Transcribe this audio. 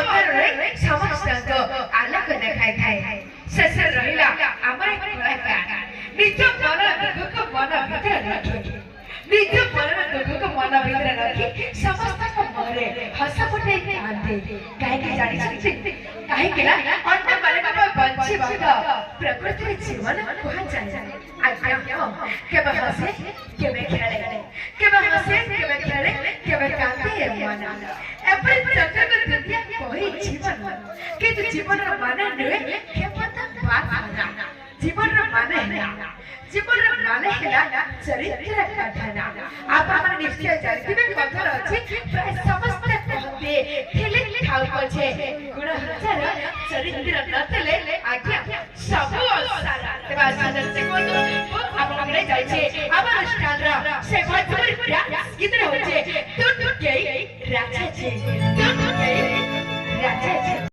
अंतरे समस्त आलोक देखाई थाए शेष रहिला आमर कलाकार निज मन दुख को मन भीतर रखी निज मन दुख को मन भीतर रखी समस्त को मरे हस फुटे कांदे काहे के जानि छथि काहे के ना अंत माने बंची बात प्रकृति जीवन कोहा जाय आज्ञा हम केबे हसे केबे खेले केबे हसे केबे खेले केबे कांदे मन एपरि प्रकृति दुनिया कोई जीवन कि जीवन रो माने नुए के पता बात ना जीवन रो माने है जीवन रो माने है चरित्र कथना आप हमर निश्चय चरित्र कथन अछि प्राय समस्त कहते थेले ठाउ पछे गुण हजार चरित्र नतले आज्ञा सब सारा तेबा सादर से को आप हमरे जाय छे हमर अनुष्ठान रा से भजपुर प्रयास कितने होचे टूट के राजा छे टूट के राजा छे